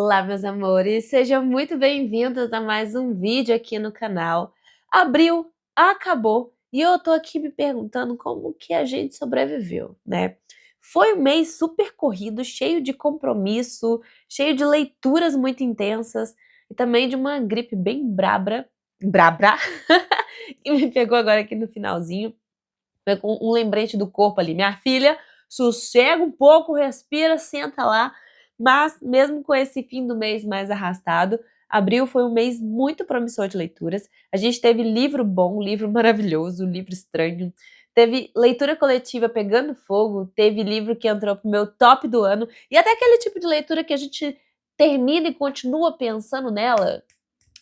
Olá, meus amores, sejam muito bem-vindos a mais um vídeo aqui no canal. Abril acabou e eu tô aqui me perguntando como que a gente sobreviveu, né? Foi um mês super corrido, cheio de compromisso, cheio de leituras muito intensas e também de uma gripe bem brabra, que me pegou agora aqui no finalzinho. Foi com um lembrete do corpo ali, minha filha, sossega um pouco, respira, senta lá. Mas mesmo com esse fim do mês mais arrastado, abril foi um mês muito promissor de leituras. A gente teve livro bom, livro maravilhoso, livro estranho. Teve leitura coletiva pegando fogo, teve livro que entrou pro meu top do ano, e até aquele tipo de leitura que a gente termina e continua pensando nela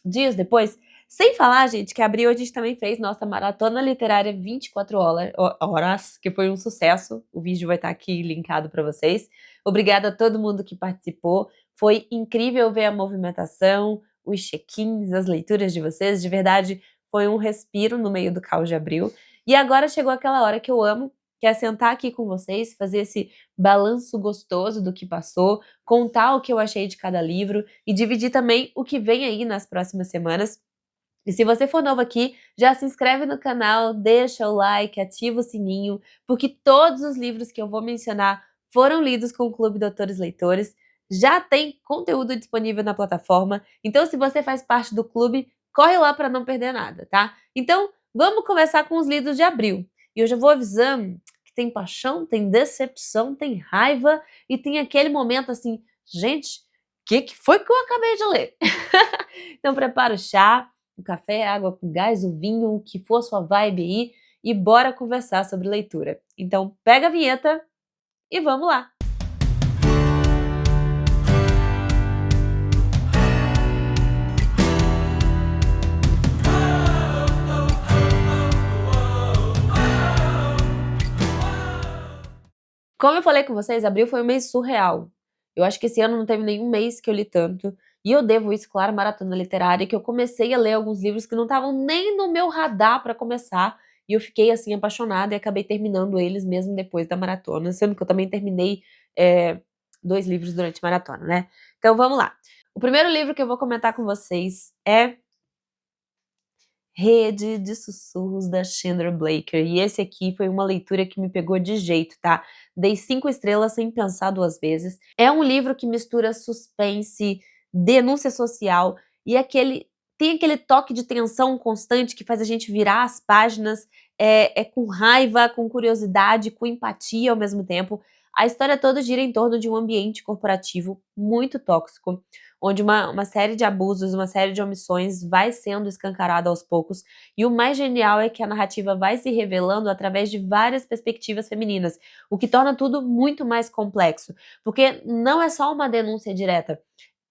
dias depois. Sem falar, gente, que abril a gente também fez nossa maratona literária 24 horas, que foi um sucesso. O vídeo vai estar aqui linkado para vocês. Obrigada a todo mundo que participou. Foi incrível ver a movimentação, os check-ins, as leituras de vocês. De verdade, foi um respiro no meio do caos de abril. E agora chegou aquela hora que eu amo, que é sentar aqui com vocês, fazer esse balanço gostoso do que passou, contar o que eu achei de cada livro e dividir também o que vem aí nas próximas semanas. E se você for novo aqui, já se inscreve no canal, deixa o like, ativa o sininho, porque todos os livros que eu vou mencionar foram lidos com o Clube Doutores Leitores, já tem conteúdo disponível na plataforma, então se você faz parte do clube, corre lá para não perder nada, tá? Então, vamos começar com os lidos de abril. E eu já vou avisando que tem paixão, tem decepção, tem raiva e tem aquele momento assim, gente, o que foi que eu acabei de ler? Então prepara o chá, o café, a água com gás, o vinho, o que for a sua vibe aí, e bora conversar sobre leitura. Então pega a vinheta e vamos lá! Como eu falei com vocês, abril foi um mês surreal. Eu acho que esse ano não teve nenhum mês que eu li tanto, e eu devo isso, claro, à maratona literária, que eu comecei a ler alguns livros que não estavam nem no meu radar para começar, e eu fiquei assim apaixonada e acabei terminando eles mesmo depois da maratona, sendo que eu também terminei 2 livros durante a maratona, né? Então vamos lá. O primeiro livro que eu vou comentar com vocês é Rede de Sussurros, da Chandra Blaker, e esse aqui foi uma leitura que me pegou de jeito, tá? Dei 5 estrelas sem pensar 2 vezes. É um livro que mistura suspense, denúncia social e tem aquele toque de tensão constante que faz a gente virar as páginas, com raiva, com curiosidade, com empatia ao mesmo tempo. A história toda gira em torno de um ambiente corporativo muito tóxico, onde uma série de abusos, uma série de omissões vai sendo escancarada aos poucos, e o mais genial é que a narrativa vai se revelando através de várias perspectivas femininas, o que torna tudo muito mais complexo, porque não é só uma denúncia direta,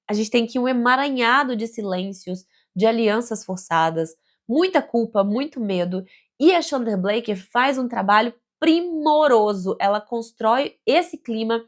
a gente tem aqui um emaranhado de silêncios, de alianças forçadas, muita culpa, muito medo, e a Chandler Blaker faz um trabalho primoroso, ela constrói esse clima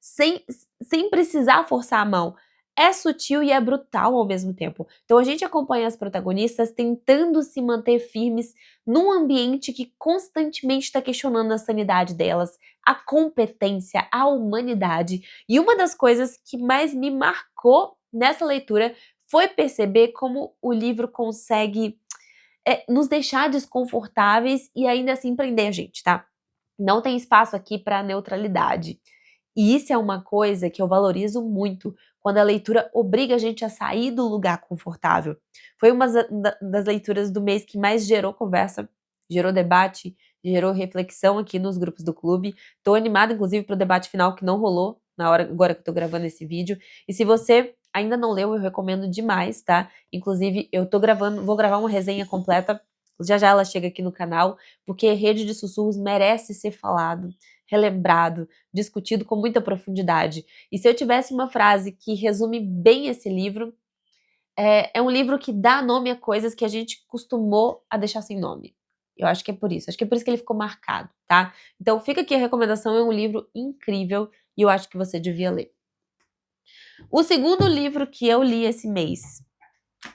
sem, sem precisar forçar a mão. É sutil e é brutal ao mesmo tempo. Então a gente acompanha as protagonistas tentando se manter firmes num ambiente que constantemente está questionando a sanidade delas, a competência, a humanidade. E uma das coisas que mais me marcou nessa leitura foi perceber como o livro consegue nos deixar desconfortáveis e ainda assim prender a gente, tá? Não tem espaço aqui para neutralidade. E isso é uma coisa que eu valorizo muito, quando a leitura obriga a gente a sair do lugar confortável. Foi uma das leituras do mês que mais gerou conversa, gerou debate, gerou reflexão aqui nos grupos do clube. Tô animada, inclusive, para o debate final que não rolou na hora agora que eu tô gravando esse vídeo. E se você ainda não leu, eu recomendo demais, tá? Inclusive, vou gravar uma resenha completa, já já ela chega aqui no canal, porque Rede de Sussurros merece ser falado, relembrado, discutido com muita profundidade. E se eu tivesse uma frase que resume bem esse livro, é um livro que dá nome a coisas que a gente costumou a deixar sem nome. Eu acho que é por isso. Acho que é por isso que ele ficou marcado, tá? Então fica aqui a recomendação, é um livro incrível e eu acho que você devia ler. O segundo livro que eu li esse mês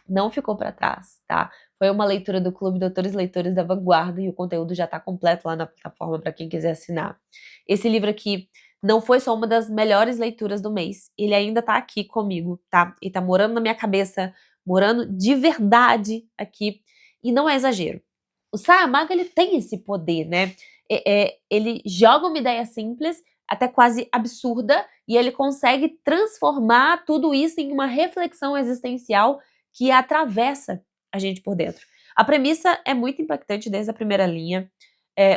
não ficou para trás, tá? Foi uma leitura do Clube Doutores Leitores da Vanguarda e o conteúdo já está completo lá na plataforma para quem quiser assinar. Esse livro aqui Não foi só uma das melhores leituras do mês, ele ainda tá aqui comigo, tá? Ele tá morando na minha cabeça, morando de verdade aqui, e não é exagero. O Saramago, ele tem esse poder, né? Ele joga uma ideia simples, até quase absurda, e ele consegue transformar tudo isso em uma reflexão existencial que atravessa a gente por dentro. A premissa é muito impactante desde a primeira linha.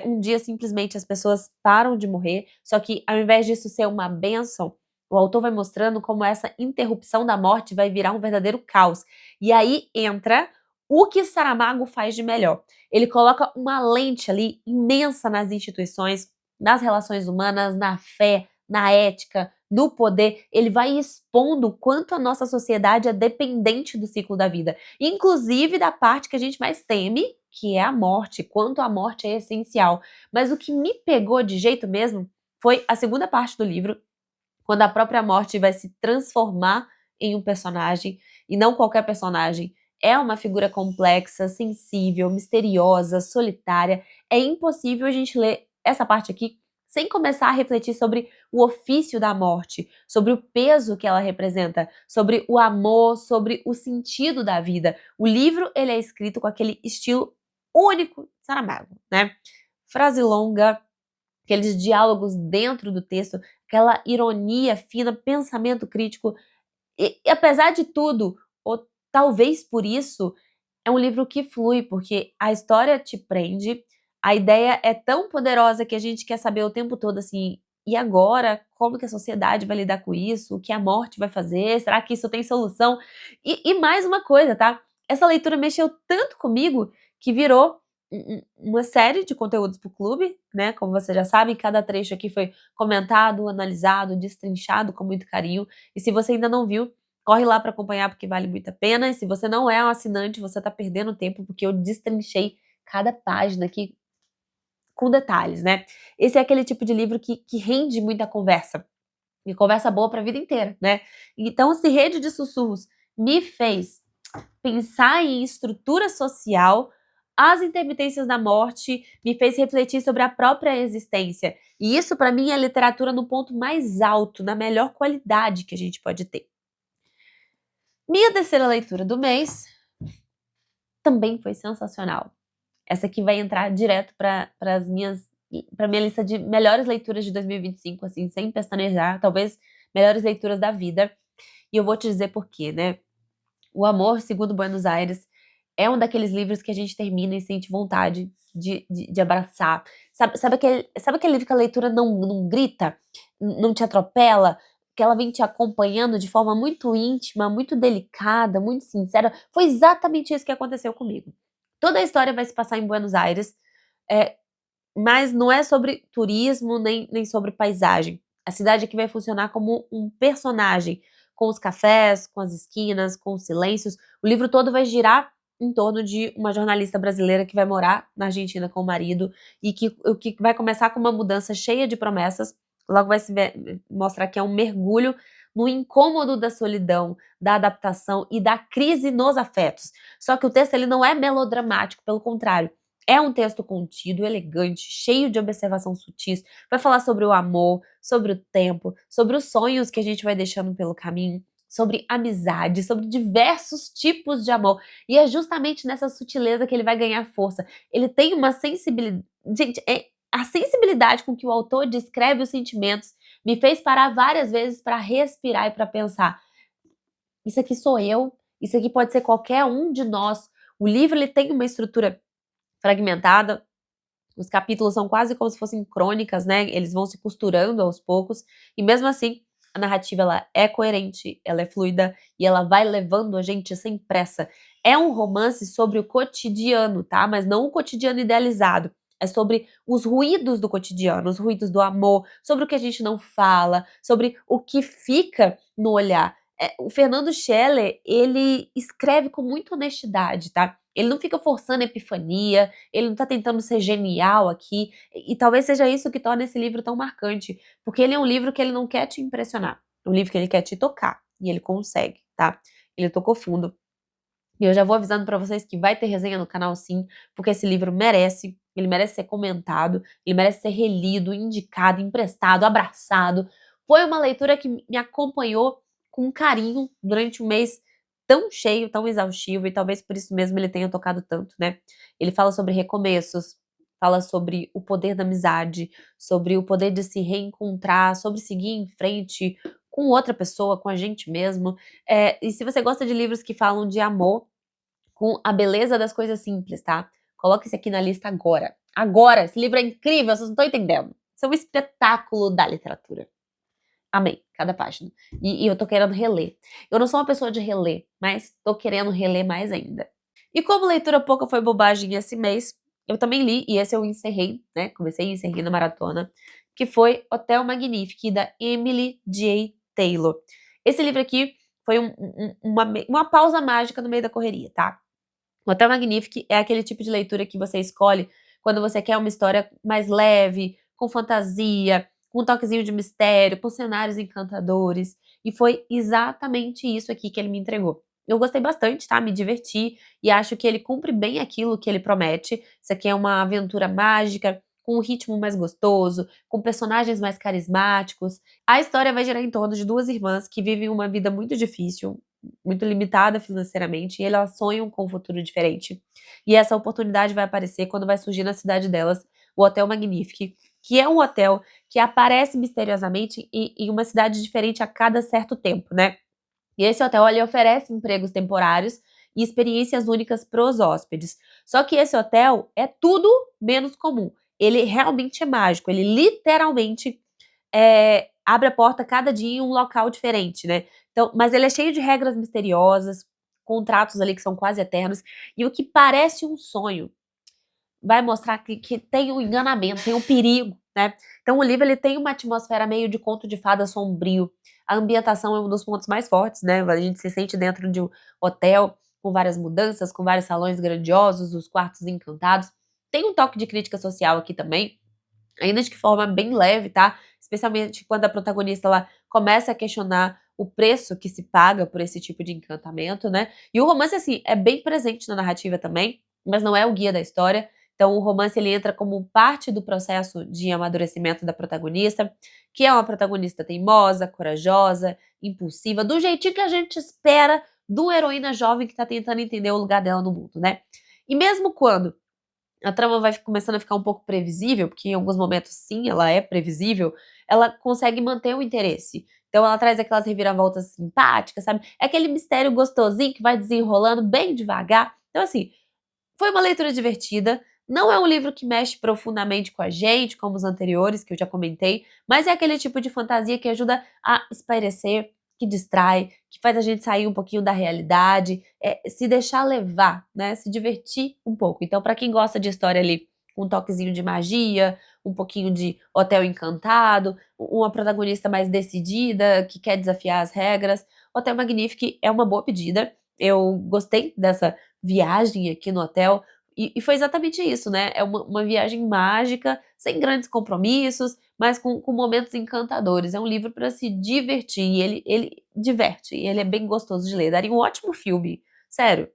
Um dia simplesmente as pessoas param de morrer, só que ao invés disso ser uma bênção, o autor vai mostrando como essa interrupção da morte vai virar um verdadeiro caos. E aí entra o que Saramago faz de melhor. Ele coloca uma lente ali imensa nas instituições, nas relações humanas, na fé, na ética, no poder. Ele vai expondo o quanto a nossa sociedade é dependente do ciclo da vida, inclusive da parte que a gente mais teme, que é a morte, quanto a morte é essencial. Mas o que me pegou de jeito mesmo foi a segunda parte do livro, quando a própria morte vai se transformar em um personagem, e não qualquer personagem. É uma figura complexa, sensível, misteriosa, solitária. É impossível a gente ler essa parte aqui sem começar a refletir sobre o ofício da morte, sobre o peso que ela representa, sobre o amor, sobre o sentido da vida. O livro, ele é escrito com aquele estilo único de Saramago, né? Frase longa, aqueles diálogos dentro do texto, aquela ironia fina, pensamento crítico. E apesar de tudo, ou talvez por isso, é um livro que flui, porque a história te prende, a ideia é tão poderosa que a gente quer saber o tempo todo assim, e agora? Como que a sociedade vai lidar com isso? O que a morte vai fazer? Será que isso tem solução? E mais uma coisa, tá? Essa leitura mexeu tanto comigo que virou uma série de conteúdos para o clube, né? Como você já sabe, cada trecho aqui foi comentado, analisado, destrinchado com muito carinho. E se você ainda não viu, corre lá para acompanhar porque vale muito a pena. E se você não é um assinante, você tá perdendo tempo porque eu destrinchei cada página aqui com detalhes, né? Esse é aquele tipo de livro que rende muita conversa. E conversa boa para a vida inteira, né? Então, se Rede de Sussurros me fez pensar em estrutura social, as intermitências da morte me fez refletir sobre a própria existência. E isso, para mim, é literatura no ponto mais alto, na melhor qualidade que a gente pode ter. Minha terceira leitura do mês também foi sensacional. Essa aqui vai entrar direto para minha lista de melhores leituras de 2025, assim, sem pestanejar, talvez melhores leituras da vida. E eu vou te dizer por quê, né? O Amor Segundo Buenos Aires é um daqueles livros que a gente termina e sente vontade de abraçar. Sabe aquele livro que a leitura não grita, não te atropela, que ela vem te acompanhando de forma muito íntima, muito delicada, muito sincera? Foi exatamente isso que aconteceu comigo. Toda a história vai se passar em Buenos Aires, é, mas não é sobre turismo nem sobre paisagem. A cidade aqui vai funcionar como um personagem, com os cafés, com as esquinas, com os silêncios. O livro todo vai girar em torno de uma jornalista brasileira que vai morar na Argentina com o marido e que vai começar com uma mudança cheia de promessas. Logo vai mostrar que é um mergulho no incômodo da solidão, da adaptação e da crise nos afetos. Só que o texto ele não é melodramático, pelo contrário. É um texto contido, elegante, cheio de observação sutis. Vai falar sobre o amor, sobre o tempo, sobre os sonhos que a gente vai deixando pelo caminho, sobre amizade, sobre diversos tipos de amor. E é justamente nessa sutileza que ele vai ganhar força. Ele tem uma sensibilidade. Gente, a sensibilidade com que o autor descreve os sentimentos me fez parar várias vezes para respirar e para pensar: isso aqui sou eu, isso aqui pode ser qualquer um de nós. O livro ele tem uma estrutura fragmentada. Os capítulos são quase como se fossem crônicas, né? Eles vão se costurando aos poucos e mesmo assim a narrativa ela é coerente, ela é fluida e ela vai levando a gente sem pressa. É um romance sobre o cotidiano, tá? Mas não o cotidiano idealizado. É sobre os ruídos do cotidiano, os ruídos do amor, sobre o que a gente não fala, sobre o que fica no olhar. O Fernando Scheller, ele escreve com muita honestidade, tá? Ele não fica forçando a epifania, ele não tá tentando ser genial aqui, e talvez seja isso que torna esse livro tão marcante, porque ele é um livro que ele não quer te impressionar, é um livro que ele quer te tocar, e ele consegue, tá? Ele tocou fundo. E eu já vou avisando pra vocês que vai ter resenha no canal sim, porque esse livro merece, ele merece ser comentado, ele merece ser relido, indicado, emprestado, abraçado. Foi uma leitura que me acompanhou com carinho durante um mês tão cheio, tão exaustivo, e talvez por isso mesmo ele tenha tocado tanto, né? Ele fala sobre recomeços, fala sobre o poder da amizade, sobre o poder de se reencontrar, sobre seguir em frente com outra pessoa, com a gente mesmo. E se você gosta de livros que falam de amor, com a beleza das coisas simples, tá? Coloca esse aqui na lista agora. Agora! Esse livro é incrível, vocês não estão entendendo. Isso é um espetáculo da literatura. Amei cada página. E eu tô querendo reler. Eu não sou uma pessoa de reler, mas tô querendo reler mais ainda. E como leitura pouca foi bobagem esse mês, eu também li, e esse eu encerrei, né? Comecei e encerrei na maratona, que foi Hotel Magnifique, da Emily J. Taylor. Esse livro aqui foi uma pausa mágica no meio da correria, tá? O Hotel Magnifique é aquele tipo de leitura que você escolhe quando você quer uma história mais leve, com fantasia, com um toquezinho de mistério, com cenários encantadores. E foi exatamente isso aqui que ele me entregou. Eu gostei bastante, tá? Me diverti e acho que ele cumpre bem aquilo que ele promete. Isso aqui é uma aventura mágica, com um ritmo mais gostoso, com personagens mais carismáticos. A história vai girar em torno de duas irmãs que vivem uma vida muito difícil, muito limitada financeiramente, e elas sonham com um futuro diferente. E essa oportunidade vai aparecer quando vai surgir na cidade delas o Hotel Magnifique, que é um hotel que aparece misteriosamente em uma cidade diferente a cada certo tempo, né? E esse hotel ele oferece empregos temporários e experiências únicas para os hóspedes. Só que esse hotel é tudo menos comum. Ele realmente é mágico, ele literalmente abre a porta cada dia em um local diferente, né? Então, mas ele é cheio de regras misteriosas, contratos ali que são quase eternos, e o que parece um sonho vai mostrar que tem um enganamento, tem um perigo, né? Então o livro ele tem uma atmosfera meio de conto de fada sombrio. A ambientação é um dos pontos mais fortes, né? A gente se sente dentro de um hotel com várias mudanças, com vários salões grandiosos, os quartos encantados. Tem um toque de crítica social aqui também, ainda de que forma bem leve, tá? Especialmente quando a protagonista ela começa a questionar o preço que se paga por esse tipo de encantamento, né? E o romance, assim, é bem presente na narrativa também, mas não é o guia da história. Então, o romance ele entra como parte do processo de amadurecimento da protagonista, que é uma protagonista teimosa, corajosa, impulsiva, do jeitinho que a gente espera de uma heroína jovem que tá tentando entender o lugar dela no mundo, né? E mesmo quando a trama vai começando a ficar um pouco previsível, porque em alguns momentos sim, ela é previsível, ela consegue manter o interesse. Então ela traz aquelas reviravoltas simpáticas, sabe? É aquele mistério gostosinho que vai desenrolando bem devagar. Então assim, foi uma leitura divertida. Não é um livro que mexe profundamente com a gente, como os anteriores que eu já comentei, mas é aquele tipo de fantasia que ajuda a espairecer, que distrai, que faz a gente sair um pouquinho da realidade, se deixar levar, né? Se divertir um pouco. Então, para quem gosta de história ali, um toquezinho de magia, um pouquinho de hotel encantado, uma protagonista mais decidida, que quer desafiar as regras, Hotel Magnifique é uma boa pedida. Eu gostei dessa viagem aqui no hotel. E foi exatamente isso, né? É uma viagem mágica, sem grandes compromissos, mas com momentos encantadores. É um livro para se divertir. E ele diverte. E ele é bem gostoso de ler. Daria um ótimo filme. Sério.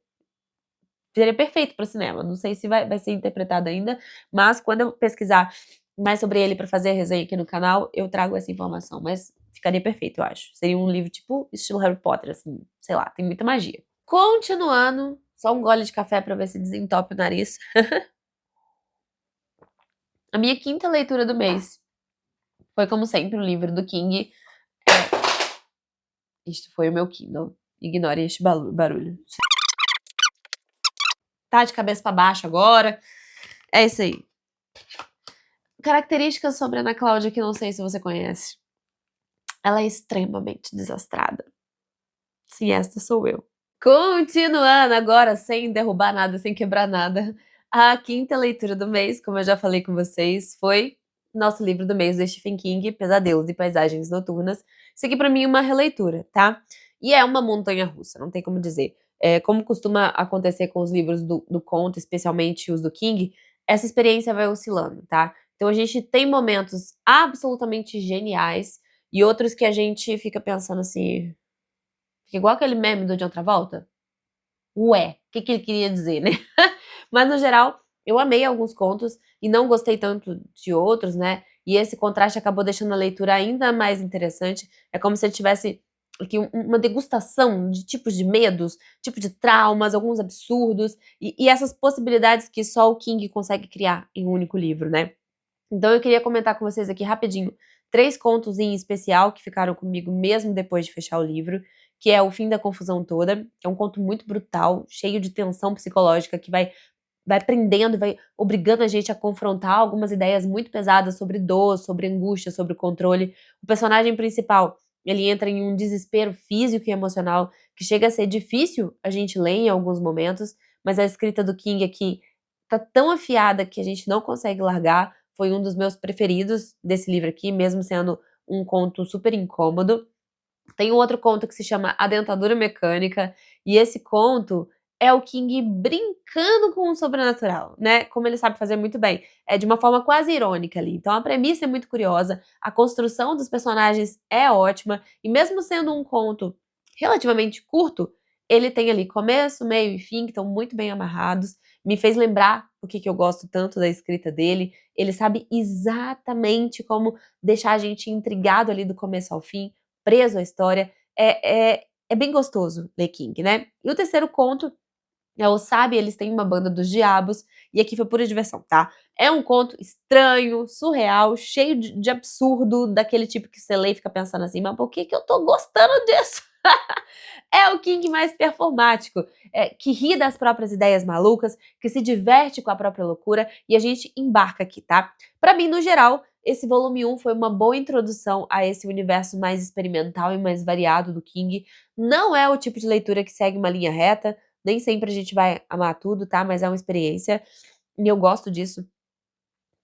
Seria perfeito para cinema. Não sei se vai ser interpretado ainda, mas quando eu pesquisar mais sobre ele para fazer a resenha aqui no canal, eu trago essa informação. Mas ficaria perfeito, eu acho. Seria um livro tipo estilo Harry Potter, assim, sei lá, tem muita magia. Continuando, só um gole de café para ver se desentope o nariz. A minha quinta leitura do mês foi, como sempre, o livro do King. Isto foi o meu Kindle. Ignore este barulho. Tá de cabeça para baixo agora. É isso aí. Características sobre a Ana Cláudia que não sei se você conhece. Ela é extremamente desastrada. Sim, esta sou eu. Continuando agora, sem derrubar nada, sem quebrar nada. A quinta leitura do mês, como eu já falei com vocês, foi nosso livro do mês do Stephen King, Pesadelos e Paisagens Noturnas. Isso aqui pra mim é uma releitura, tá? E é uma montanha-russa, não tem como dizer. Como costuma acontecer com os livros do conto, especialmente os do King, essa experiência vai oscilando, tá? Então a gente tem momentos absolutamente geniais e outros que a gente fica pensando assim, fica igual aquele meme do John Travolta. ué, o que ele queria dizer, né? Mas, no geral, eu amei alguns contos e não gostei tanto de outros, né? E esse contraste acabou deixando a leitura ainda mais interessante. É como se ele tivesse aqui uma degustação de tipos de medos, tipo de traumas, alguns absurdos, e essas possibilidades que só o King consegue criar em um único livro, né? Então eu queria comentar com vocês aqui rapidinho 3 contos em especial que ficaram comigo mesmo depois de fechar o livro, que é O Fim da Confusão Toda, que é um conto muito brutal, cheio de tensão psicológica, que vai prendendo, vai obrigando a gente a confrontar algumas ideias muito pesadas sobre dor, sobre angústia, sobre o controle. O personagem principal, ele entra em um desespero físico e emocional que chega a ser difícil a gente ler em alguns momentos, mas a escrita do King aqui tá tão afiada que a gente não consegue largar. Foi um dos meus preferidos desse livro aqui, mesmo sendo um conto super incômodo. Tem um outro conto que se chama A Dentadura Mecânica, e esse conto é o King brincando com o sobrenatural, né? Como ele sabe fazer muito bem. É de uma forma quase irônica ali. Então a premissa é muito curiosa, a construção dos personagens é ótima, e mesmo sendo um conto relativamente curto, ele tem ali começo, meio e fim que estão muito bem amarrados. Me fez lembrar o que eu gosto tanto da escrita dele. Ele sabe exatamente como deixar a gente intrigado ali do começo ao fim, preso à história. É bem gostoso ler King, né? E o terceiro conto é o Sabe, Eles Têm Uma Banda dos Diabos, e aqui foi pura diversão, tá? É um conto estranho, surreal, cheio de absurdo, daquele tipo que você lê e fica pensando assim, mas por que eu tô gostando disso? É o King mais performático, que ri das próprias ideias malucas, que se diverte com a própria loucura, e a gente embarca aqui, tá? Pra mim, no geral, esse volume 1 foi uma boa introdução a esse universo mais experimental e mais variado do King. Não é o tipo de leitura que segue uma linha reta, nem sempre a gente vai amar tudo, tá? Mas é uma experiência, e eu gosto disso.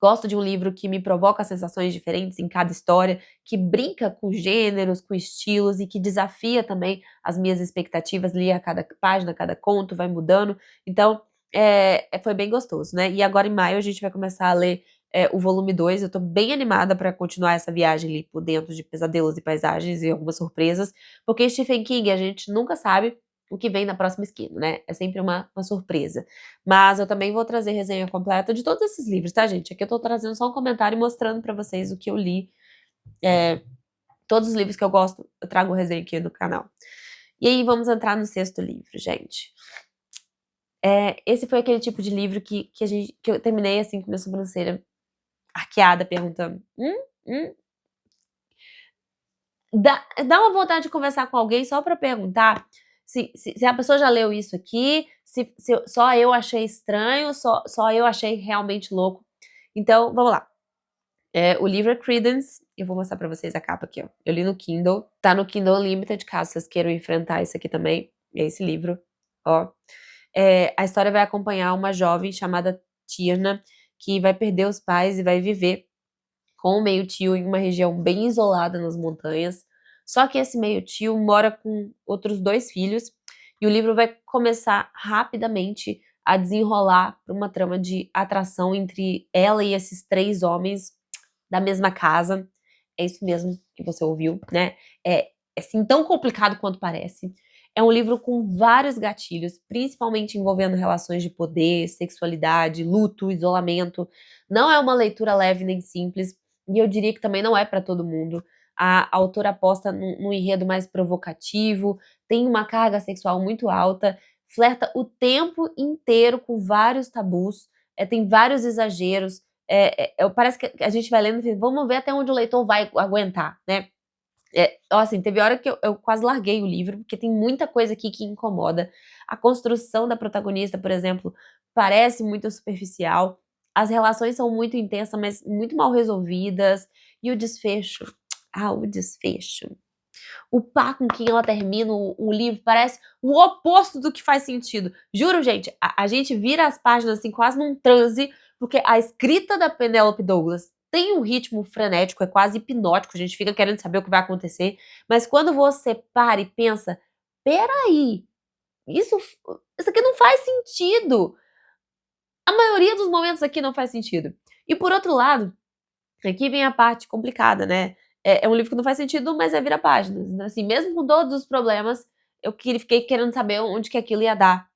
Gosto de um livro que me provoca sensações diferentes em cada história, que brinca com gêneros, com estilos e que desafia também as minhas expectativas ali a cada página, a cada conto, vai mudando. Então, foi bem gostoso, né? E agora em maio a gente vai começar a ler o volume 2. Eu tô bem animada para continuar essa viagem ali por dentro de pesadelos e paisagens e algumas surpresas, porque Stephen King, a gente nunca sabe o que vem na próxima esquina, né? É sempre uma surpresa. Mas eu também vou trazer resenha completa de todos esses livros, tá, gente? Aqui eu tô trazendo só um comentário e mostrando pra vocês o que eu li. Todos os livros que eu gosto, eu trago resenha aqui no canal. E aí, vamos entrar no sexto livro, gente. Esse foi aquele tipo de livro que eu terminei assim com minha sobrancelha arqueada, perguntando: hum? Dá uma vontade de conversar com alguém só pra perguntar se a pessoa já leu isso aqui, se só eu achei estranho, só eu achei realmente louco. Então, vamos lá. O livro é Credence, eu vou mostrar pra vocês a capa aqui, ó. Eu li no Kindle, tá no Kindle Unlimited, caso vocês queiram enfrentar isso aqui também. É esse livro, ó. A história vai acompanhar uma jovem chamada Tierna, que vai perder os pais e vai viver com o meio-tio em uma região bem isolada nas montanhas. Só que esse meio-tio mora com outros 2 filhos, e o livro vai começar rapidamente a desenrolar para uma trama de atração entre ela e esses 3 homens da mesma casa. É isso mesmo que você ouviu, né? É assim tão complicado quanto parece. É um livro com vários gatilhos, principalmente envolvendo relações de poder, sexualidade, luto, isolamento. Não é uma leitura leve nem simples, e eu diria que também não é para todo mundo. A autora aposta num enredo mais provocativo, tem uma carga sexual muito alta, flerta o tempo inteiro com vários tabus, tem vários exageros. Parece que a gente vai lendo e fica, vamos ver até onde o leitor vai aguentar, né? Assim, teve hora que eu quase larguei o livro, porque tem muita coisa aqui que incomoda. A construção da protagonista, por exemplo, parece muito superficial. As relações são muito intensas, mas muito mal resolvidas. E o desfecho? O desfecho. O par com quem ela termina o livro parece o oposto do que faz sentido. Juro, gente, a gente vira as páginas assim, quase num transe, porque a escrita da Penélope Douglas tem um ritmo frenético, é quase hipnótico, a gente fica querendo saber o que vai acontecer, mas quando você para e pensa, peraí, isso aqui não faz sentido. A maioria dos momentos aqui não faz sentido. E por outro lado, aqui vem a parte complicada, né? É um livro que não faz sentido, mas é vira-páginas. Então, assim, mesmo com todos os problemas, fiquei querendo saber onde que aquilo ia dar.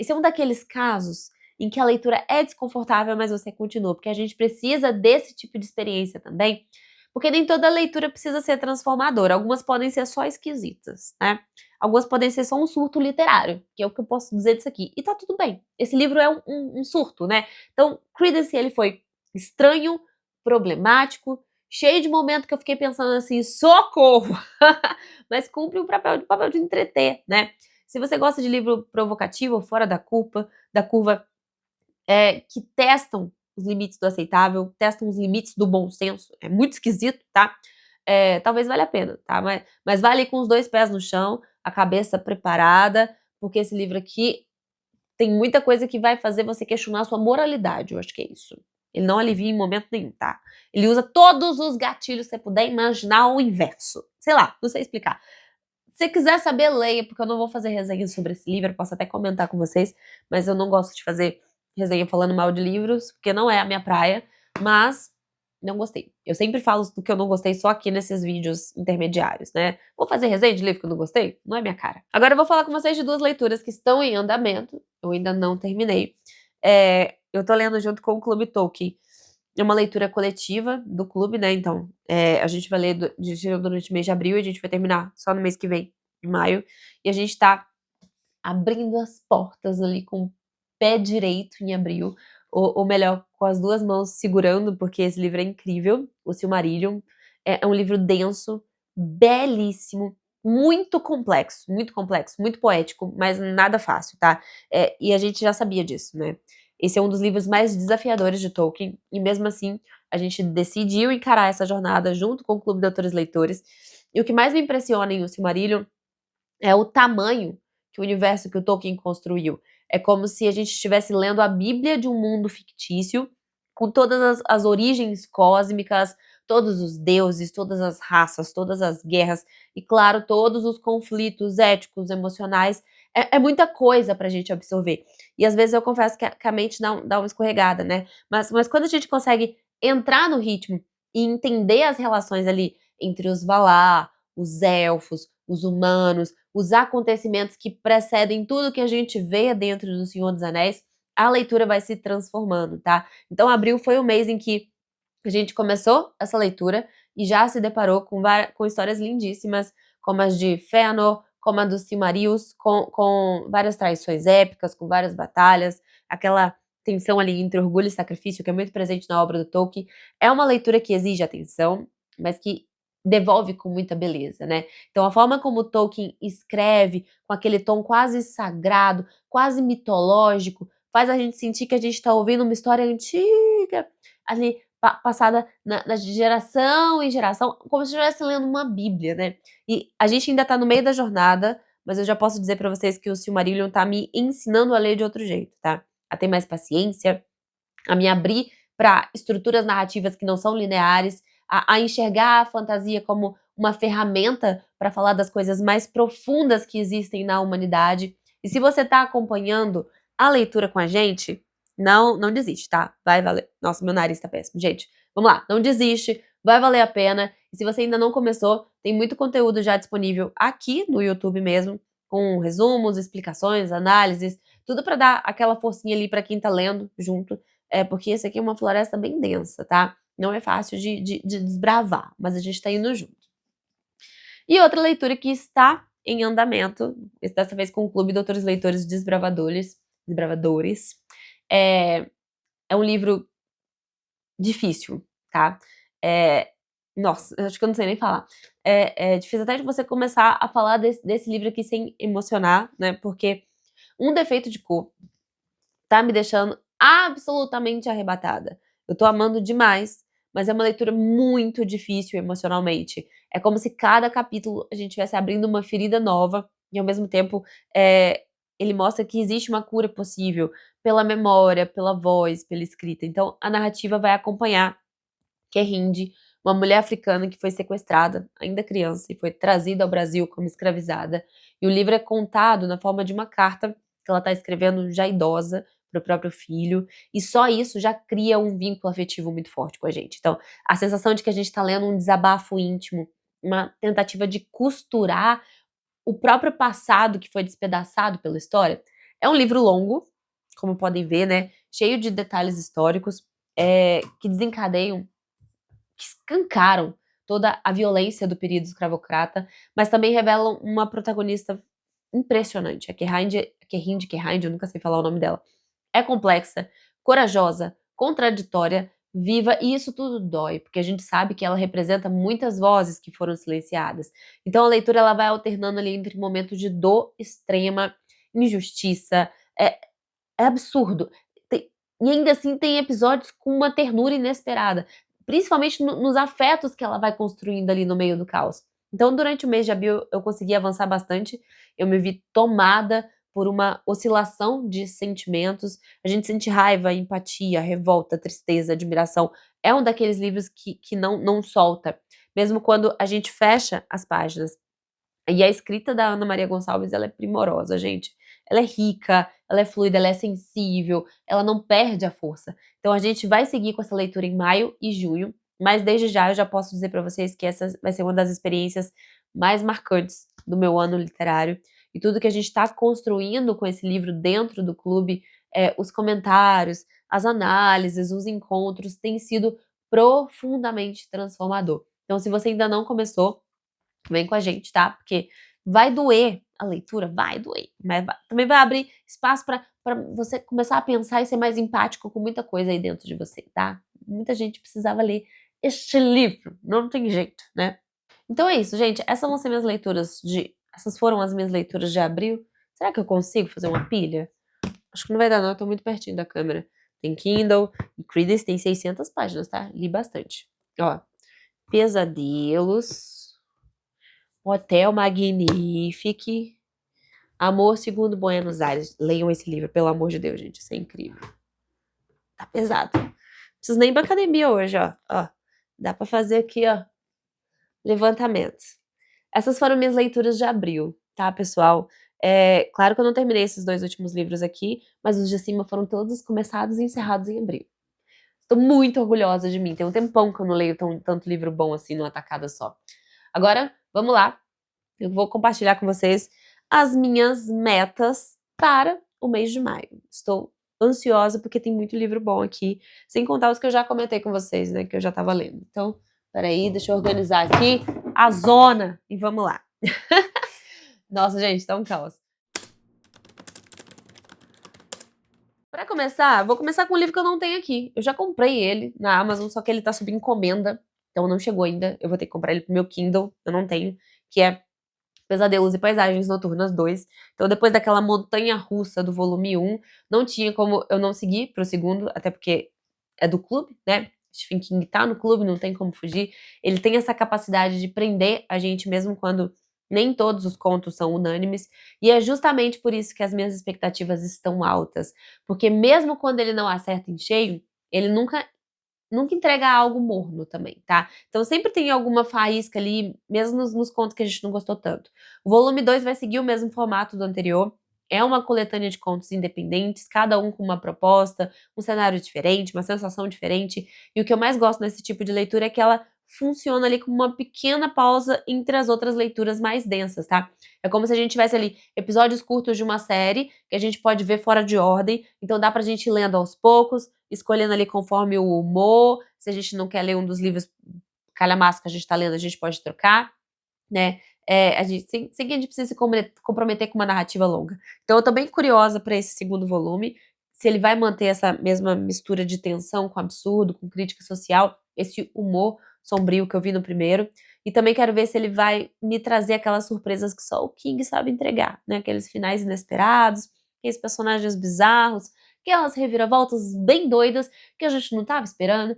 esse é um daqueles casos em que a leitura é desconfortável, mas você continua, porque a gente precisa desse tipo de experiência também, porque nem toda leitura precisa ser transformadora, algumas podem ser só esquisitas, né? Algumas podem ser só um surto literário, que é o que eu posso dizer disso aqui. E tá tudo bem. Esse livro é um surto, né? Então, Creedence, ele foi estranho, problemático, cheio de momento que eu fiquei pensando assim, socorro! Mas cumpre o papel de entreter, né? Se você gosta de livro provocativo, fora da curva, que testam os limites do aceitável, testam os limites do bom senso, é muito esquisito, tá? Talvez valha a pena, tá? Mas vale ir com os 2 pés no chão, a cabeça preparada, porque esse livro aqui tem muita coisa que vai fazer você questionar a sua moralidade, eu acho que é isso. Ele não alivia em momento nenhum, tá? Ele usa todos os gatilhos que você puder imaginar ao inverso. Sei lá, não sei explicar. Se você quiser saber, leia, porque eu não vou fazer resenha sobre esse livro, eu posso até comentar com vocês, mas eu não gosto de fazer resenha falando mal de livros, porque não é a minha praia, mas não gostei. Eu sempre falo do que eu não gostei só aqui nesses vídeos intermediários, né? Vou fazer resenha de livro que eu não gostei? Não é minha cara. Agora eu vou falar com vocês de 2 leituras que estão em andamento, eu ainda não terminei. Eu tô lendo junto com o Clube Tolkien. É uma leitura coletiva do clube, né? Então, a gente vai ler durante o mês de abril e a gente vai terminar só no mês que vem, em maio. E a gente tá abrindo as portas ali com o pé direito em abril, ou melhor, com as 2 mãos segurando, porque esse livro é incrível, o Silmarillion. É um livro denso, belíssimo, muito complexo, muito poético, mas nada fácil, tá? E a gente já sabia disso, né? Esse é um dos livros mais desafiadores de Tolkien, e mesmo assim a gente decidiu encarar essa jornada junto com o Clube de Autores Leitores. E o que mais me impressiona em O Silmarillion é o tamanho que o universo que o Tolkien construiu. É como se a gente estivesse lendo a Bíblia de um mundo fictício, com todas as origens cósmicas, todos os deuses, todas as raças, todas as guerras e, claro, todos os conflitos éticos, emocionais. É muita coisa pra gente absorver. E às vezes eu confesso que a mente dá uma escorregada, né? Mas quando a gente consegue entrar no ritmo e entender as relações ali entre os Valar, os elfos, os humanos, os acontecimentos que precedem tudo que a gente vê dentro do Senhor dos Anéis, a leitura vai se transformando, tá? Então, abril foi o mês em que a gente começou essa leitura e já se deparou com histórias lindíssimas, como as de Fëanor, como a dos Silmarils, com várias traições épicas, com várias batalhas, aquela tensão ali entre orgulho e sacrifício que é muito presente na obra do Tolkien. É uma leitura que exige atenção, mas que devolve com muita beleza, né? Então, a forma como o Tolkien escreve, com aquele tom quase sagrado, quase mitológico, faz a gente sentir que a gente está ouvindo uma história antiga, ali, passada de geração em geração, como se estivesse lendo uma bíblia, né? E a gente ainda tá no meio da jornada, mas eu já posso dizer pra vocês que o Silmarillion tá me ensinando a ler de outro jeito, tá? A ter mais paciência, a me abrir para estruturas narrativas que não são lineares, a enxergar a fantasia como uma ferramenta para falar das coisas mais profundas que existem na humanidade. E se você está acompanhando a leitura com a gente, não desiste, tá? Vai valer. Nossa, meu nariz tá péssimo. Gente, vamos lá, não desiste, vai valer a pena. E se você ainda não começou, tem muito conteúdo já disponível aqui no YouTube mesmo, com resumos, explicações, análises, tudo para dar aquela forcinha ali para quem tá lendo junto. Porque esse aqui é uma floresta bem densa, tá? Não é fácil de desbravar, mas a gente tá indo junto. E outra leitura que está em andamento, dessa vez com o Clube de Autores Leitores Desbravadores, é, é um livro difícil, tá? Nossa, eu acho que eu não sei nem falar. É difícil até de você começar a falar desse livro aqui sem emocionar, né? Porque um defeito de cor tá me deixando absolutamente arrebatada. Eu tô amando demais, mas é uma leitura muito difícil emocionalmente. É como se cada capítulo a gente estivesse abrindo uma ferida nova e ao mesmo tempo ele mostra que existe uma cura possível pela memória, pela voz, pela escrita. Então a narrativa vai acompanhar Querinde, uma mulher africana que foi sequestrada, ainda criança, e foi trazida ao Brasil como escravizada. E o livro é contado na forma de uma carta que ela está escrevendo já idosa para o próprio filho, e só isso já cria um vínculo afetivo muito forte com a gente. Então, a sensação de que a gente está lendo um desabafo íntimo, uma tentativa de costurar o próprio passado que foi despedaçado pela história, É um livro longo, como podem ver, né? Cheio de detalhes históricos, que desencadeiam, que escancaram toda a violência do período escravocrata, mas também revelam uma protagonista impressionante. A Kehinde, eu nunca sei falar o nome dela. É complexa, corajosa, contraditória, viva, e isso tudo dói, porque a gente sabe que ela representa muitas vozes que foram silenciadas. Então a leitura ela vai alternando ali entre momentos de dor extrema, injustiça, é, é absurdo. E ainda assim tem episódios com uma ternura inesperada, principalmente nos afetos que ela vai construindo ali no meio do caos. Então, durante o mês de abril, eu consegui avançar bastante. Eu me vi tomada por uma oscilação de sentimentos. A gente sente raiva, empatia, revolta, tristeza, admiração. É um daqueles livros que não solta, mesmo quando a gente fecha as páginas. E a escrita da Ana Maria Gonçalves, ela é primorosa, gente. Ela é rica, ela é fluida, ela é sensível, ela não perde a força. Então a gente vai seguir com essa leitura em maio e junho, mas desde já eu já posso dizer para vocês que essa vai ser uma das experiências mais marcantes do meu ano literário. E tudo que a gente está construindo com esse livro dentro do clube, os comentários, as análises, os encontros, tem sido profundamente transformador. Então, se você ainda não começou, vem com a gente, tá? Porque vai doer a leitura, vai doer, mas também vai abrir espaço para você começar a pensar e ser mais empático com muita coisa aí dentro de você, tá? Muita gente precisava ler este livro, não tem jeito, né? Então é isso, gente. Essas foram as minhas leituras de abril. Será que eu consigo fazer uma pilha? Acho que não vai dar, não. Eu tô muito pertinho da câmera. Tem Kindle e Creedence tem 600 páginas, tá? Li bastante. Ó, Pesadelos, Hotel Magnifique, Amor Segundo Buenos Aires. Leiam esse livro, pelo amor de Deus, gente. Isso é incrível. Tá pesado. Não preciso nem ir pra academia hoje, ó. Dá pra fazer aqui, ó, levantamentos. Essas foram minhas leituras de abril, tá, pessoal? Claro que eu não terminei esses 2 últimos livros aqui, mas os de cima foram todos começados e encerrados em abril. Estou muito orgulhosa de mim. Tem um tempão que eu não leio tanto livro bom assim numa tacada só. Agora, vamos lá. Eu vou compartilhar com vocês as minhas metas para o mês de maio. Estou ansiosa porque tem muito livro bom aqui, sem contar os que eu já comentei com vocês, né, que eu já estava lendo. Então, peraí, deixa eu organizar aqui a zona e vamos lá. Nossa, gente, tá um caos. Para começar, vou começar com um livro que eu não tenho aqui. Eu já comprei ele na Amazon, só que ele tá sob encomenda, então não chegou ainda. Eu vou ter que comprar ele pro meu Kindle, eu não tenho, que é Pesadelos e Paisagens Noturnas 2. Então, depois daquela montanha russa do volume 1, não tinha como eu não seguir pro segundo, até porque é do clube, né? Stephen King tá no clube, não tem como fugir. Ele tem essa capacidade de prender a gente mesmo quando nem todos os contos são unânimes, e é justamente por isso que as minhas expectativas estão altas, porque mesmo quando ele não acerta em cheio, ele nunca entrega algo morno também, tá? Então sempre tem alguma faísca ali, mesmo nos contos que a gente não gostou tanto. O volume 2 vai seguir o mesmo formato do anterior. É uma coletânea de contos independentes, cada um com uma proposta, um cenário diferente, uma sensação diferente. E o que eu mais gosto nesse tipo de leitura é que ela funciona ali como uma pequena pausa entre as outras leituras mais densas, tá? É como se a gente tivesse ali episódios curtos de uma série que a gente pode ver fora de ordem, então dá pra gente ir lendo aos poucos, escolhendo ali conforme o humor. Se a gente não quer ler um dos livros calhamaços que a gente tá lendo, a gente pode trocar, né? Sem que a gente precise se comprometer com uma narrativa longa. Então eu tô bem curiosa para esse segundo volume, se ele vai manter essa mesma mistura de tensão com absurdo, com crítica social, esse humor sombrio que eu vi no primeiro. E também quero ver se ele vai me trazer aquelas surpresas que só o King sabe entregar, né? Aqueles finais inesperados, aqueles personagens bizarros, aquelas reviravoltas bem doidas que a gente não estava esperando.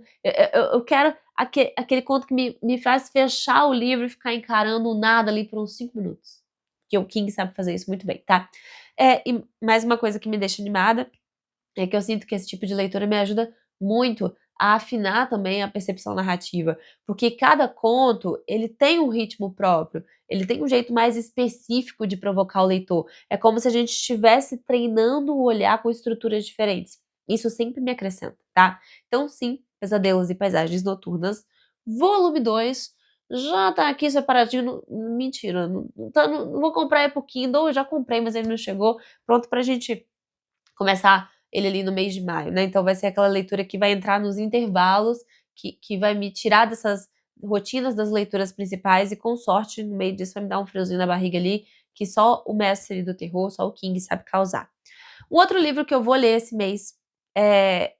Eu quero aquele conto que me faz fechar o livro e ficar encarando o nada ali por uns 5 minutos. Que o King sabe fazer isso muito bem, tá? E mais uma coisa que me deixa animada é que eu sinto que esse tipo de leitura me ajuda muito a afinar também a percepção narrativa, porque cada conto, ele tem um ritmo próprio, ele tem um jeito mais específico de provocar o leitor. É como se a gente estivesse treinando o olhar com estruturas diferentes. Isso sempre me acrescenta, tá? Então, sim, Pesadelos e Paisagens Noturnas, volume 2, já tá aqui separadinho. Mentira, não vou comprar ele pro Kindle, eu já comprei, mas ele não chegou. Pronto pra gente começar ele ali no mês de maio, né, então vai ser aquela leitura que vai entrar nos intervalos, que vai me tirar dessas rotinas das leituras principais e, com sorte, no meio disso vai me dar um friozinho na barriga ali, que só o mestre do terror, só o King sabe causar. Um outro livro que eu vou ler esse mês é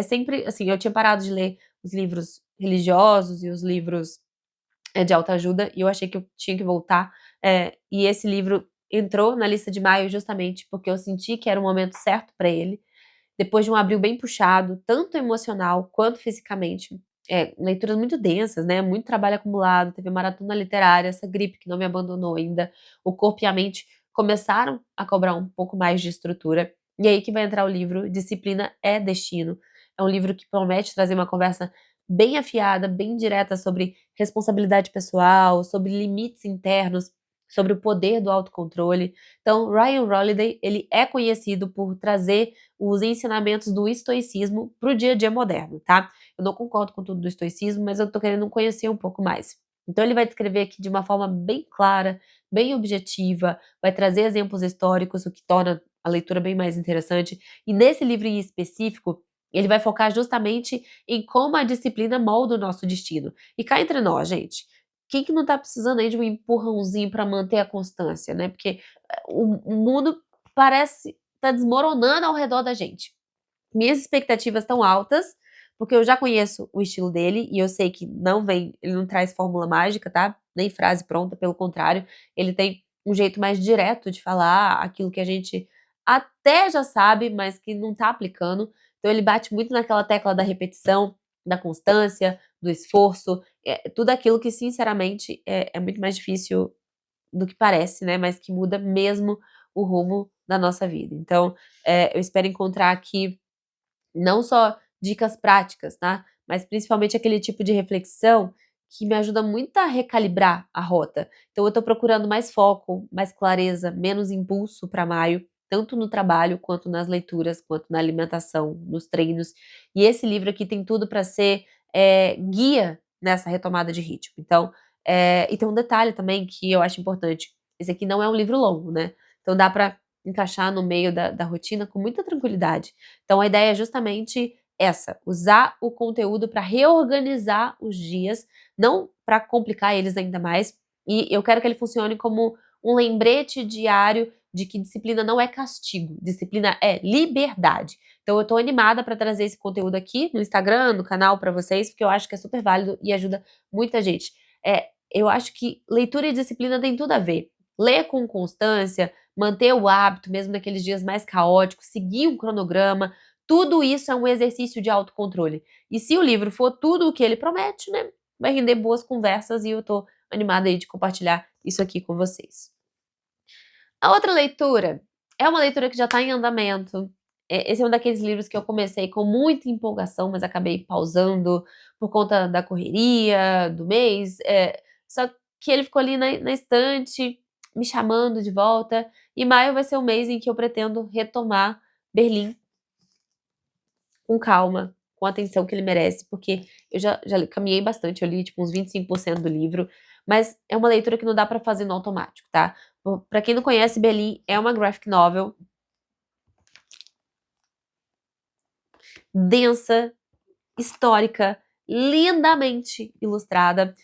sempre assim, eu tinha parado de ler os livros religiosos e os livros, de autoajuda, e eu achei que eu tinha que voltar, e esse livro entrou na lista de maio justamente porque eu senti que era o momento certo para ele, depois de um abril bem puxado, tanto emocional quanto fisicamente. Leituras muito densas, né, muito trabalho acumulado, teve a maratona literária, essa gripe que não me abandonou ainda, o corpo e a mente começaram a cobrar um pouco mais de estrutura, e aí que vai entrar o livro Disciplina é Destino. É um livro que promete trazer uma conversa bem afiada, bem direta sobre responsabilidade pessoal, sobre limites internos, sobre o poder do autocontrole. Então, Ryan Holiday, ele é conhecido por trazer os ensinamentos do estoicismo para o dia a dia moderno, tá? Eu não concordo com tudo do estoicismo, mas eu tô querendo conhecer um pouco mais. Então ele vai descrever aqui de uma forma bem clara, bem objetiva, vai trazer exemplos históricos, o que torna a leitura bem mais interessante. E nesse livro em específico, ele vai focar justamente em como a disciplina molda o nosso destino. E cá entre nós, gente, quem que não tá precisando aí de um empurrãozinho para manter a constância, né? Porque o mundo parece tá desmoronando ao redor da gente. Minhas expectativas estão altas, porque eu já conheço o estilo dele e eu sei que ele não traz fórmula mágica, tá? Nem frase pronta, pelo contrário, ele tem um jeito mais direto de falar aquilo que a gente até já sabe, mas que não tá aplicando. Então ele bate muito naquela tecla da repetição, da constância, do esforço, tudo aquilo que sinceramente é muito mais difícil do que parece, né, mas que muda mesmo o rumo da nossa vida. Então, eu espero encontrar aqui não só dicas práticas, tá, mas principalmente aquele tipo de reflexão que me ajuda muito a recalibrar a rota. Então eu tô procurando mais foco, mais clareza, menos impulso para maio, tanto no trabalho, quanto nas leituras, quanto na alimentação, nos treinos. E esse livro aqui tem tudo para ser, guia nessa retomada de ritmo. Então, e tem um detalhe também que eu acho importante, esse aqui não é um livro longo, né, então dá para encaixar no meio da rotina com muita tranquilidade. Então a ideia é justamente essa, usar o conteúdo para reorganizar os dias, não para complicar eles ainda mais. E eu quero que ele funcione como um lembrete diário de que disciplina não é castigo, disciplina é liberdade. Então eu estou animada para trazer esse conteúdo aqui no Instagram, no canal para vocês, porque eu acho que é super válido e ajuda muita gente. Eu acho que leitura e disciplina tem tudo a ver. Ler com constância, manter o hábito, mesmo naqueles dias mais caóticos, seguir um cronograma, tudo isso é um exercício de autocontrole. E se o livro for tudo o que ele promete, né, vai render boas conversas e eu tô animada aí de compartilhar isso aqui com vocês. A outra leitura é uma leitura que já tá em andamento. Esse é um daqueles livros que eu comecei com muita empolgação, mas acabei pausando por conta da correria do mês. Só que ele ficou ali na estante, me chamando de volta. E maio vai ser o mês em que eu pretendo retomar Berlim com calma, com a atenção que ele merece, porque eu já caminhei bastante, eu li tipo uns 25% do livro, mas é uma leitura que não dá pra fazer no automático, tá? Pra quem não conhece, Berlim é uma graphic novel densa, histórica, lindamente ilustrada,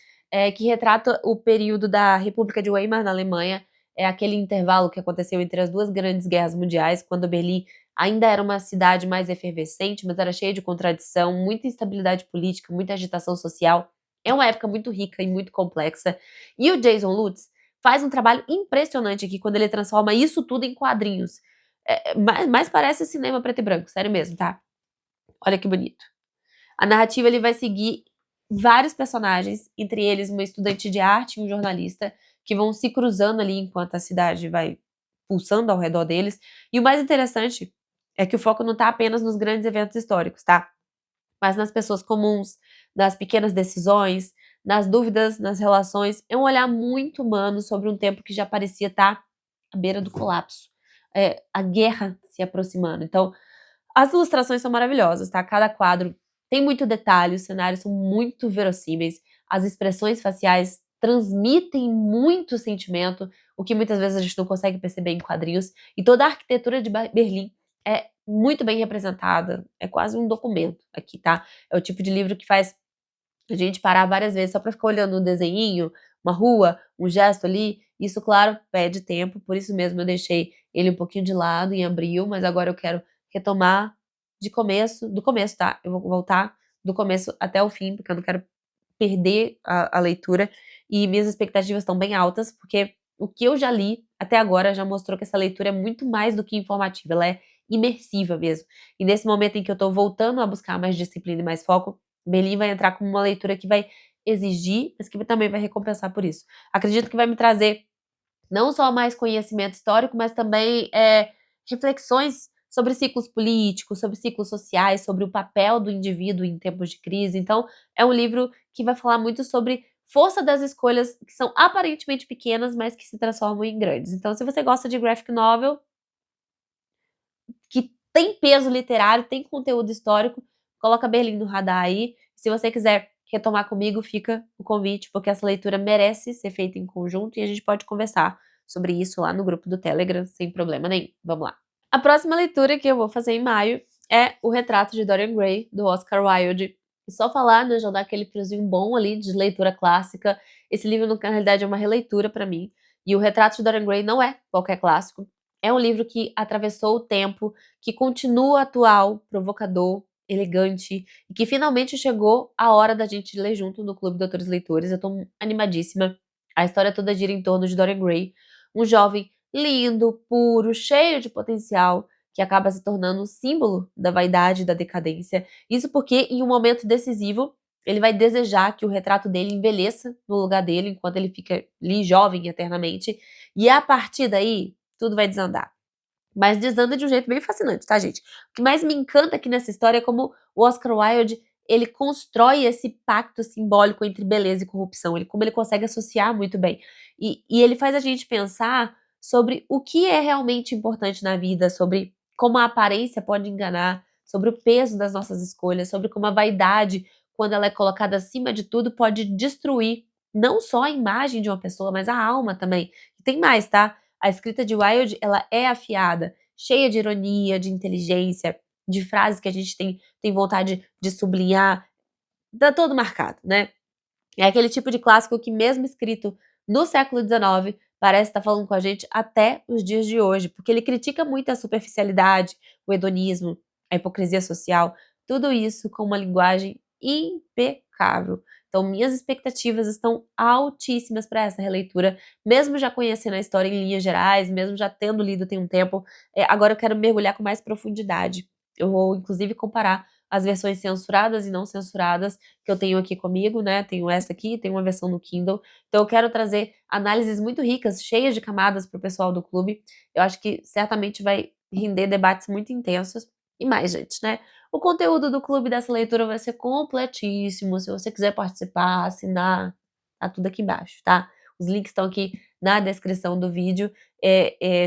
que retrata o período da República de Weimar na Alemanha, é aquele intervalo que aconteceu entre as duas grandes guerras mundiais, quando Berlim ainda era uma cidade mais efervescente, mas era cheia de contradição, muita instabilidade política, muita agitação social. É uma época muito rica e muito complexa. E o Jason Lutz faz um trabalho impressionante aqui quando ele transforma isso tudo em quadrinhos. Mais parece cinema preto e branco, sério mesmo, tá? Olha que bonito. A narrativa ele vai seguir vários personagens, entre eles uma estudante de arte e um jornalista, que vão se cruzando ali enquanto a cidade vai pulsando ao redor deles. E o mais interessante é que o foco não está apenas nos grandes eventos históricos, tá? Mas nas pessoas comuns, nas pequenas decisões, nas dúvidas, nas relações. É um olhar muito humano sobre um tempo que já parecia estar à beira do colapso. A guerra se aproximando. Então, as ilustrações são maravilhosas, tá? Cada quadro tem muito detalhe, os cenários são muito verossímeis, as expressões faciais transmitem muito sentimento, o que muitas vezes a gente não consegue perceber em quadrinhos, e toda a arquitetura de Berlim é muito bem representada, é quase um documento aqui, tá? É o tipo de livro que faz a gente parar várias vezes só para ficar olhando um desenhinho, uma rua, um gesto ali. Isso, claro, pede tempo, por isso mesmo eu deixei ele um pouquinho de lado em abril, mas agora eu quero retomar do começo, tá? Eu vou voltar do começo até o fim, porque eu não quero perder a leitura, e minhas expectativas estão bem altas, porque o que eu já li até agora já mostrou que essa leitura é muito mais do que informativa, ela é imersiva mesmo. E nesse momento em que eu tô voltando a buscar mais disciplina e mais foco, Berlim vai entrar como uma leitura que vai exigir, mas que também vai recompensar por isso. Acredito que vai me trazer não só mais conhecimento histórico, mas também reflexões sobre ciclos políticos, sobre ciclos sociais, sobre o papel do indivíduo em tempos de crise. Então, é um livro que vai falar muito sobre força das escolhas que são aparentemente pequenas, mas que se transformam em grandes. Então, se você gosta de graphic novel, que tem peso literário, tem conteúdo histórico, coloca Berlim no radar aí. Se você quiser retomar comigo, fica o convite, porque essa leitura merece ser feita em conjunto e a gente pode conversar sobre isso lá no grupo do Telegram, sem problema nenhum. Vamos lá. A próxima leitura que eu vou fazer em maio é O Retrato de Dorian Gray, do Oscar Wilde. E só falar, né, já dá aquele friozinho bom ali de leitura clássica. Esse livro, na realidade, é uma releitura para mim. E O Retrato de Dorian Gray não é qualquer clássico. É um livro que atravessou o tempo, que continua atual, provocador, elegante, e que finalmente chegou a hora da gente ler junto no Clube Doutores Leitores. Eu tô animadíssima. A história toda gira em torno de Dorian Gray, um jovem lindo, puro, cheio de potencial, que acaba se tornando um símbolo da vaidade e da decadência. Isso porque, em um momento decisivo, ele vai desejar que o retrato dele envelheça no lugar dele, enquanto ele fica ali jovem eternamente. E a partir daí, tudo vai desandar. Mas desanda de um jeito bem fascinante, tá, gente? O que mais me encanta aqui nessa história é como o Oscar Wilde, ele constrói esse pacto simbólico entre beleza e corrupção, como ele consegue associar muito bem. E ele faz a gente pensar sobre o que é realmente importante na vida, sobre como a aparência pode enganar, sobre o peso das nossas escolhas, sobre como a vaidade, quando ela é colocada acima de tudo, pode destruir não só a imagem de uma pessoa, mas a alma também. E tem mais, tá? A escrita de Wilde, ela é afiada, cheia de ironia, de inteligência, de frases que a gente tem vontade de sublinhar. Tá todo marcado, né? É aquele tipo de clássico que, mesmo escrito no século XIX, parece estar falando com a gente até os dias de hoje, porque ele critica muito a superficialidade, o hedonismo, a hipocrisia social, tudo isso com uma linguagem impecável. Então, minhas expectativas estão altíssimas para essa releitura, mesmo já conhecendo a história em linhas gerais, mesmo já tendo lido tem um tempo, agora eu quero mergulhar com mais profundidade. Eu vou, inclusive, comparar as versões censuradas e não censuradas que eu tenho aqui comigo, né? Tenho essa aqui, tenho uma versão no Kindle. Então eu quero trazer análises muito ricas, cheias de camadas para o pessoal do clube. Eu acho que certamente vai render debates muito intensos. E mais, gente, né? O conteúdo do clube dessa leitura vai ser completíssimo. Se você quiser participar, assinar, tá tudo aqui embaixo, tá? Os links estão aqui na descrição do vídeo.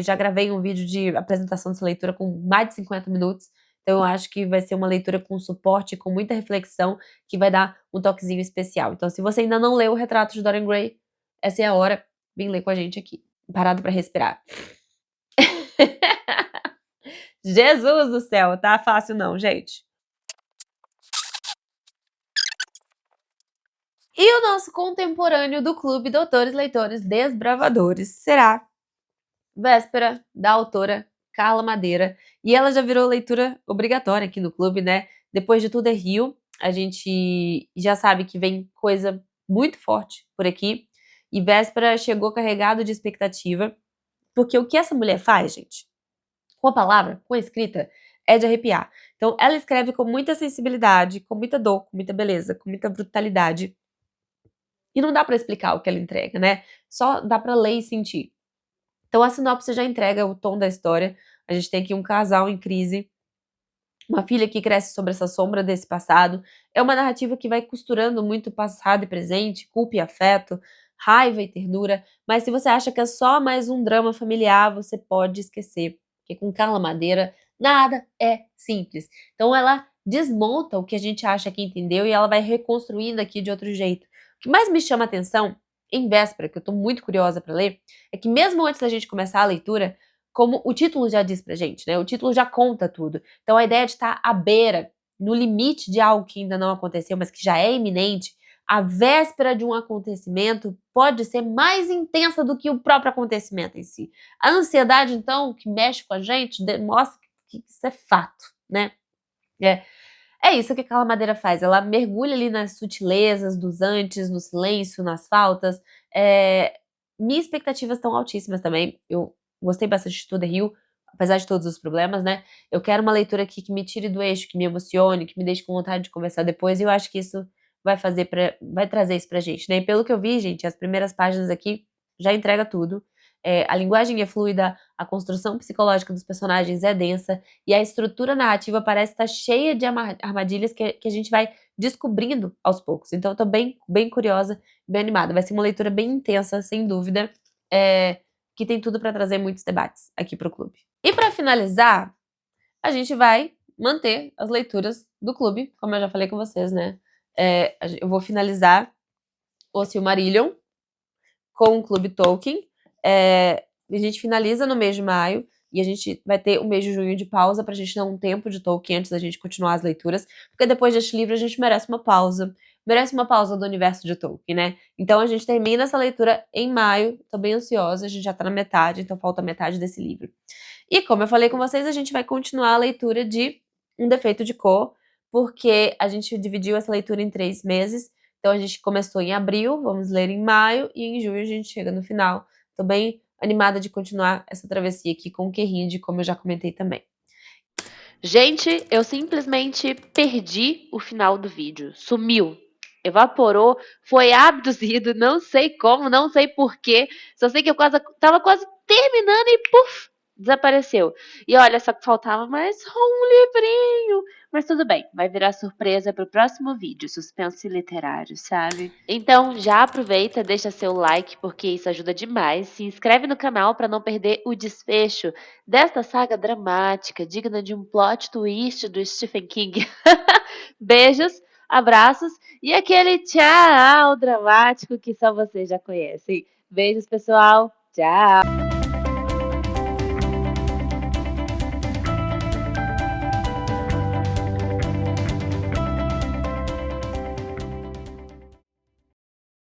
Já gravei um vídeo de apresentação dessa leitura com mais de 50 minutos. Então, eu acho que vai ser uma leitura com suporte, com muita reflexão, que vai dar um toquezinho especial. Então, se você ainda não leu o Retrato de Dorian Gray, essa é a hora. Vem ler com a gente aqui. Parado para respirar. Jesus do céu, tá fácil não, gente. E o nosso contemporâneo do Clube Doutores Leitores Desbravadores será Véspera, da autora Carla Madeira. E ela já virou leitura obrigatória aqui no clube, né? Depois de Tudo é Rio, a gente já sabe que vem coisa muito forte por aqui. E Véspera chegou carregado de expectativa, porque o que essa mulher faz, gente, com a palavra, com a escrita, é de arrepiar. Então, ela escreve com muita sensibilidade, com muita dor, com muita beleza, com muita brutalidade. E não dá pra explicar o que ela entrega, né? Só dá pra ler e sentir. Então a sinopse já entrega o tom da história. A gente tem aqui um casal em crise, uma filha que cresce sobre essa sombra desse passado. É uma narrativa que vai costurando muito passado e presente, culpa e afeto, raiva e ternura. Mas se você acha que é só mais um drama familiar, você pode esquecer, porque com Carla Madeira nada é simples. Então ela desmonta o que a gente acha que entendeu e ela vai reconstruindo aqui de outro jeito. O que mais me chama a atenção em Véspera, que eu tô muito curiosa para ler, é que mesmo antes da gente começar a leitura, como o título já diz pra gente, né? O título já conta tudo. Então a ideia de estar à beira, no limite de algo que ainda não aconteceu, mas que já é iminente, a véspera de um acontecimento pode ser mais intensa do que o próprio acontecimento em si. A ansiedade, então, que mexe com a gente, mostra que isso é fato, né? É isso que aquela madeira faz, ela mergulha ali nas sutilezas dos antes, no silêncio, nas faltas. Minhas expectativas estão altíssimas também, eu gostei bastante de Tudo é Rio, apesar de todos os problemas, né. Eu quero uma leitura aqui que me tire do eixo, que me emocione, que me deixe com vontade de conversar depois, e eu acho que isso vai trazer isso pra gente, né. E pelo que eu vi, gente, as primeiras páginas aqui já entrega tudo. A linguagem é fluida, a construção psicológica dos personagens é densa, e a estrutura narrativa parece estar cheia de armadilhas que a gente vai descobrindo aos poucos. Então eu tô bem curiosa, bem animada. Vai ser uma leitura bem intensa, sem dúvida, que tem tudo para trazer muitos debates aqui para o clube. E para finalizar, a gente vai manter as leituras do clube, como eu já falei com vocês, né? Eu vou finalizar o Silmarillion com o Clube Tolkien. A gente finaliza no mês de maio e a gente vai ter o mês de junho de pausa pra gente dar um tempo de Tolkien antes da gente continuar as leituras, porque depois deste livro a gente merece uma pausa. Merece uma pausa do universo de Tolkien, né? Então a gente termina essa leitura em maio, tô bem ansiosa, a gente já tá na metade, então falta metade desse livro. E como eu falei com vocês, a gente vai continuar a leitura de Um Defeito de Cor, porque a gente dividiu essa leitura em 3 meses, então a gente começou em abril, vamos ler em maio, e em junho a gente chega no final. Tô bem animada de continuar essa travessia aqui com o Querinde, como eu já comentei também. Gente, eu simplesmente perdi o final do vídeo. Sumiu. Evaporou, foi abduzido, não sei como, não sei porquê. Só sei que eu tava quase terminando e puf, desapareceu. E olha, só que faltava mais um livrinho. Mas tudo bem, vai virar surpresa pro próximo vídeo, suspense literário, sabe? Então já aproveita, deixa seu like, porque isso ajuda demais. Se inscreve no canal para não perder o desfecho desta saga dramática, digna de um plot twist do Stephen King. Beijos, abraços e aquele tchau dramático que só vocês já conhecem. Beijos, pessoal. Tchau.